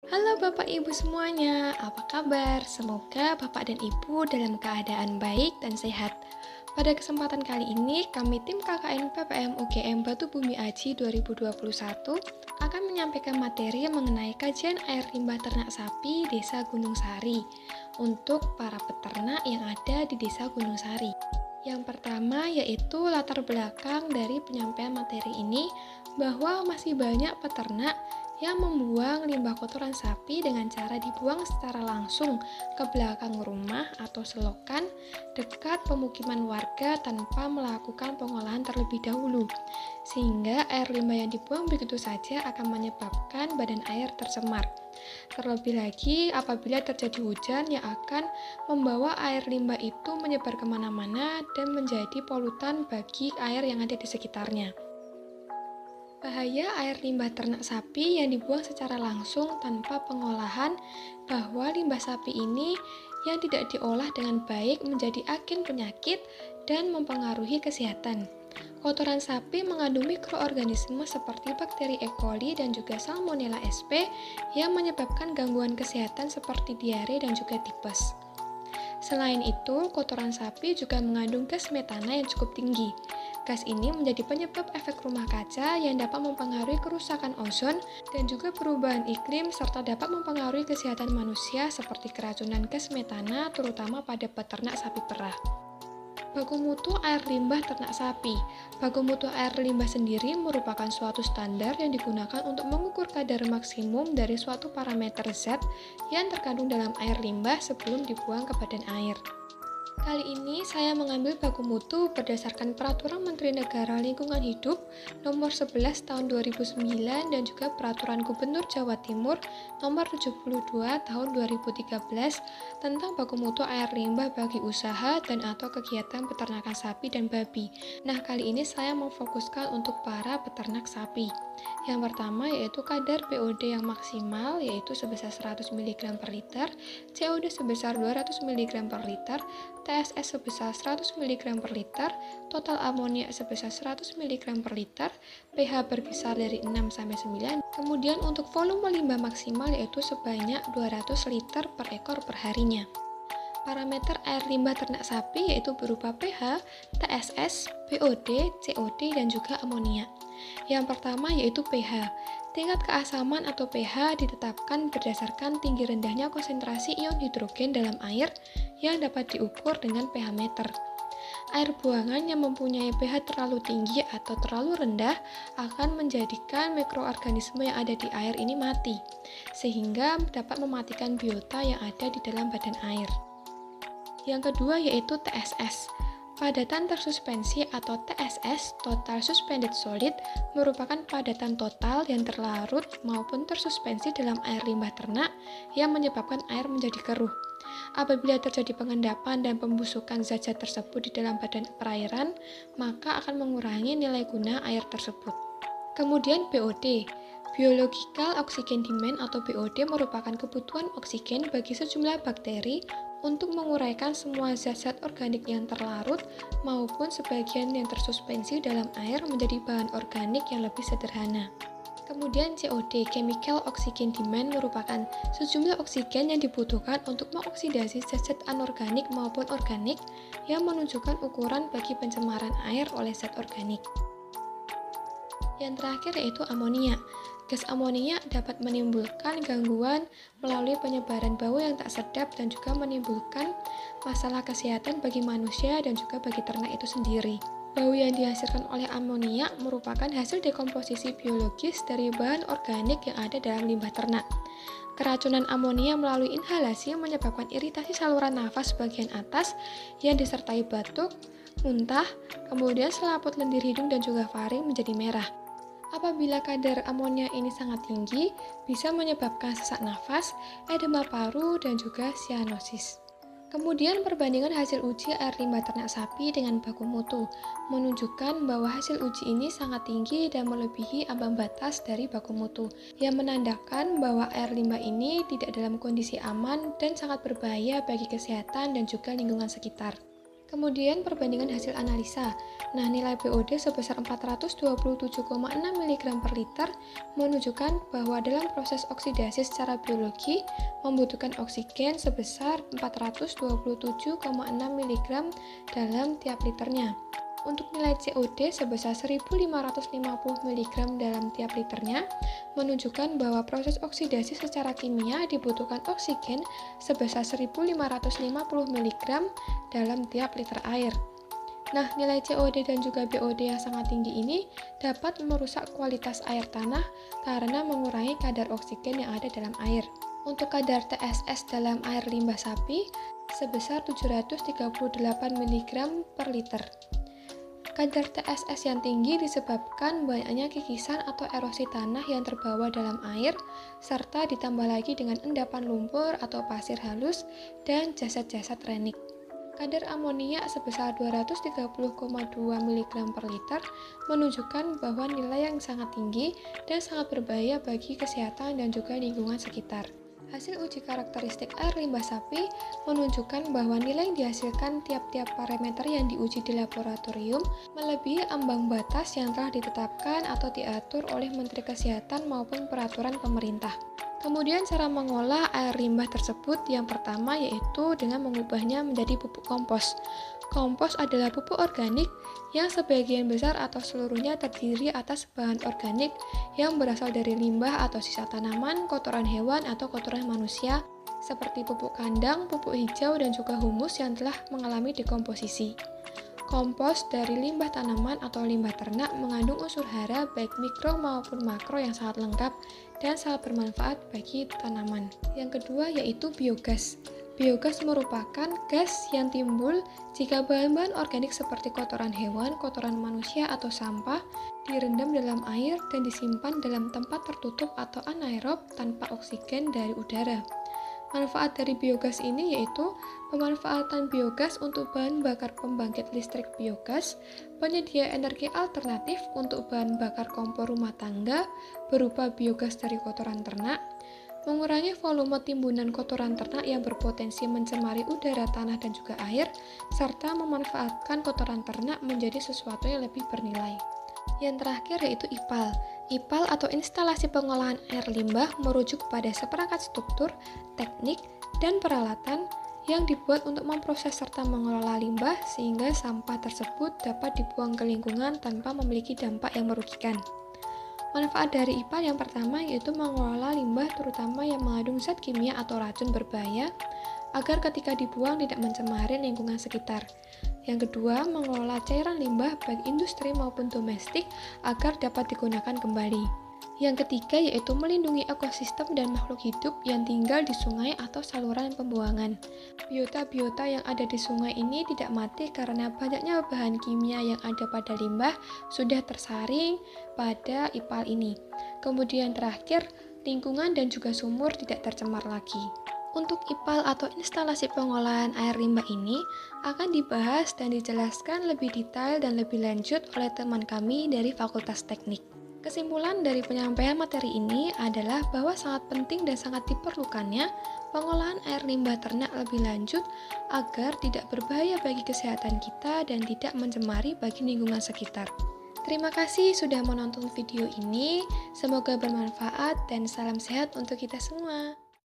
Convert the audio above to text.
Halo Bapak Ibu semuanya, apa kabar? Semoga Bapak dan Ibu dalam keadaan baik dan sehat. Pada kesempatan kali ini, kami tim KKN PPM UGM Batu Bumi Aji 2021 akan menyampaikan materi mengenai kajian air limbah ternak sapi Desa Gunung Sari untuk para peternak yang ada di Desa Gunung Sari. Yang pertama yaitu latar belakang dari penyampaian materi ini, bahwa masih banyak peternak yang membuang limbah kotoran sapi dengan cara dibuang secara langsung ke belakang rumah atau selokan dekat pemukiman warga tanpa melakukan pengolahan terlebih dahulu, sehingga air limbah yang dibuang begitu saja akan menyebabkan badan air tercemar. Terlebih lagi apabila terjadi hujan yang akan membawa air limbah itu menyebar kemana-mana dan menjadi polutan bagi air yang ada di sekitarnya. Bahaya air limbah ternak sapi yang dibuang secara langsung tanpa pengolahan, bahwa limbah sapi ini yang tidak diolah dengan baik menjadi agen penyakit dan mempengaruhi kesehatan. Kotoran sapi mengandung mikroorganisme seperti bakteri E. coli dan juga Salmonella sp yang menyebabkan gangguan kesehatan seperti diare dan juga tipes. Selain itu, kotoran sapi juga mengandung gas metana yang cukup tinggi. Gas ini menjadi penyebab efek rumah kaca yang dapat mempengaruhi kerusakan ozon dan juga perubahan iklim serta dapat mempengaruhi kesehatan manusia seperti keracunan gas metana terutama pada peternak sapi perah. Baku mutu air limbah ternak sapi. Baku mutu air limbah sendiri merupakan suatu standar yang digunakan untuk mengukur kadar maksimum dari suatu parameter zat yang terkandung dalam air limbah sebelum dibuang ke badan air. Kali ini saya mengambil baku mutu berdasarkan Peraturan Menteri Negara Lingkungan Hidup Nomor 11 Tahun 2009 dan juga Peraturan Gubernur Jawa Timur Nomor 72 Tahun 2013 tentang baku mutu air limbah bagi usaha dan atau kegiatan peternakan sapi dan babi. Nah, kali ini saya memfokuskan untuk para peternak sapi. Yang pertama yaitu kadar BOD yang maksimal yaitu sebesar 100 mg per liter, COD sebesar 200 mg per liter, TSS sebesar 100 mg per liter, total amonia sebesar 100 mg per liter, pH berkisar dari 6-9, kemudian untuk volume limbah maksimal yaitu sebanyak 200 liter per ekor per harinya. Parameter air limbah ternak sapi yaitu berupa pH, TSS, BOD, COD, dan juga amonia. Yang pertama yaitu pH. Tingkat keasaman atau pH ditetapkan berdasarkan tinggi rendahnya konsentrasi ion hidrogen dalam air yang dapat diukur dengan pH meter. Air buangan yang mempunyai pH terlalu tinggi atau terlalu rendah akan menjadikan mikroorganisme yang ada di air ini mati, sehingga dapat mematikan biota yang ada di dalam badan air. Yang kedua yaitu TSS. Padatan tersuspensi atau TSS, Total Suspended Solid, merupakan padatan total yang terlarut maupun tersuspensi dalam air limbah ternak yang menyebabkan air menjadi keruh. Apabila terjadi pengendapan dan pembusukan zat-zat tersebut di dalam badan perairan, maka akan mengurangi nilai guna air tersebut. Kemudian BOD. Biological Oxygen Demand atau BOD merupakan kebutuhan oksigen bagi sejumlah bakteri untuk menguraikan semua zat-zat organik yang terlarut maupun sebagian yang tersuspensi dalam air menjadi bahan organik yang lebih sederhana. Kemudian COD, Chemical Oxygen Demand, merupakan sejumlah oksigen yang dibutuhkan untuk mengoksidasi zat-zat anorganik maupun organik yang menunjukkan ukuran bagi pencemaran air oleh zat organik. Yang terakhir yaitu amonia. Gas amonia dapat menimbulkan gangguan melalui penyebaran bau yang tak sedap dan juga menimbulkan masalah kesehatan bagi manusia dan juga bagi ternak itu sendiri. Bau yang dihasilkan oleh amonia merupakan hasil dekomposisi biologis dari bahan organik yang ada dalam limbah ternak. Keracunan amonia melalui inhalasi menyebabkan iritasi saluran nafas bagian atas yang disertai batuk, muntah, kemudian selaput lendir hidung dan juga faring menjadi merah. Apabila kadar amonia ini sangat tinggi, bisa menyebabkan sesak nafas, edema paru, dan juga sianosis. Kemudian perbandingan hasil uji air limbah ternak sapi dengan baku mutu menunjukkan bahwa hasil uji ini sangat tinggi dan melebihi ambang batas dari baku mutu, yang menandakan bahwa air limbah ini tidak dalam kondisi aman dan sangat berbahaya bagi kesehatan dan juga lingkungan sekitar. Kemudian perbandingan hasil analisa. Nah, nilai BOD sebesar 427,6 mg per liter menunjukkan bahwa dalam proses oksidasi secara biologi membutuhkan oksigen sebesar 427,6 mg dalam tiap liternya. Untuk nilai COD sebesar 1550 mg dalam tiap liternya menunjukkan bahwa proses oksidasi secara kimia dibutuhkan oksigen sebesar 1550 mg dalam tiap liter air. Nah, nilai COD dan juga BOD yang sangat tinggi ini dapat merusak kualitas air tanah karena mengurangi kadar oksigen yang ada dalam air. Untuk kadar TSS dalam air limbah sapi sebesar 738 mg per liter. Kadar TSS yang tinggi disebabkan banyaknya kikisan atau erosi tanah yang terbawa dalam air, serta ditambah lagi dengan endapan lumpur atau pasir halus dan jasad-jasad renik. Kadar amonia sebesar 230,2 mg per liter menunjukkan bahwa nilai yang sangat tinggi dan sangat berbahaya bagi kesehatan dan juga lingkungan sekitar. Hasil uji karakteristik air limbah sapi menunjukkan bahwa nilai yang dihasilkan tiap-tiap parameter yang diuji di laboratorium melebihi ambang batas yang telah ditetapkan atau diatur oleh Menteri Kesehatan maupun peraturan pemerintah. Kemudian cara mengolah air limbah tersebut yang pertama yaitu dengan mengubahnya menjadi pupuk kompos. Kompos adalah pupuk organik yang sebagian besar atau seluruhnya terdiri atas bahan organik yang berasal dari limbah atau sisa tanaman, kotoran hewan atau kotoran manusia seperti pupuk kandang, pupuk hijau, dan juga humus yang telah mengalami dekomposisi. Kompos dari limbah tanaman atau limbah ternak mengandung unsur hara baik mikro maupun makro yang sangat lengkap dan sangat bermanfaat bagi tanaman. Yang kedua yaitu biogas. Biogas merupakan gas yang timbul jika bahan-bahan organik seperti kotoran hewan, kotoran manusia, atau sampah direndam dalam air dan disimpan dalam tempat tertutup atau anaerob tanpa oksigen dari udara. Manfaat dari biogas ini yaitu pemanfaatan biogas untuk bahan bakar pembangkit listrik biogas, penyedia energi alternatif untuk bahan bakar kompor rumah tangga berupa biogas dari kotoran ternak, mengurangi volume timbunan kotoran ternak yang berpotensi mencemari udara, tanah, dan juga air, serta memanfaatkan kotoran ternak menjadi sesuatu yang lebih bernilai. Yang terakhir yaitu IPAL. IPAL atau instalasi pengolahan air limbah merujuk pada seperangkat struktur, teknik, dan peralatan yang dibuat untuk memproses serta mengelola limbah sehingga sampah tersebut dapat dibuang ke lingkungan tanpa memiliki dampak yang merugikan. Manfaat dari IPAL yang pertama yaitu mengelola limbah terutama yang mengandung zat kimia atau racun berbahaya agar ketika dibuang tidak mencemari lingkungan sekitar. Yang kedua, mengelola cairan limbah baik industri maupun domestik agar dapat digunakan kembali. Yang ketiga yaitu melindungi ekosistem dan makhluk hidup yang tinggal di sungai atau saluran pembuangan. Biota-biota yang ada di sungai ini tidak mati karena banyaknya bahan kimia yang ada pada limbah sudah tersaring pada IPAL ini. Kemudian terakhir, lingkungan dan juga sumur tidak tercemar lagi. Untuk IPAL atau instalasi pengolahan air limbah ini akan dibahas dan dijelaskan lebih detail dan lebih lanjut oleh teman kami dari Fakultas Teknik. Kesimpulan dari penyampaian materi ini adalah bahwa sangat penting dan sangat diperlukannya pengolahan air limbah ternak lebih lanjut agar tidak berbahaya bagi kesehatan kita dan tidak mencemari bagi lingkungan sekitar. Terima kasih sudah menonton video ini, semoga bermanfaat dan salam sehat untuk kita semua.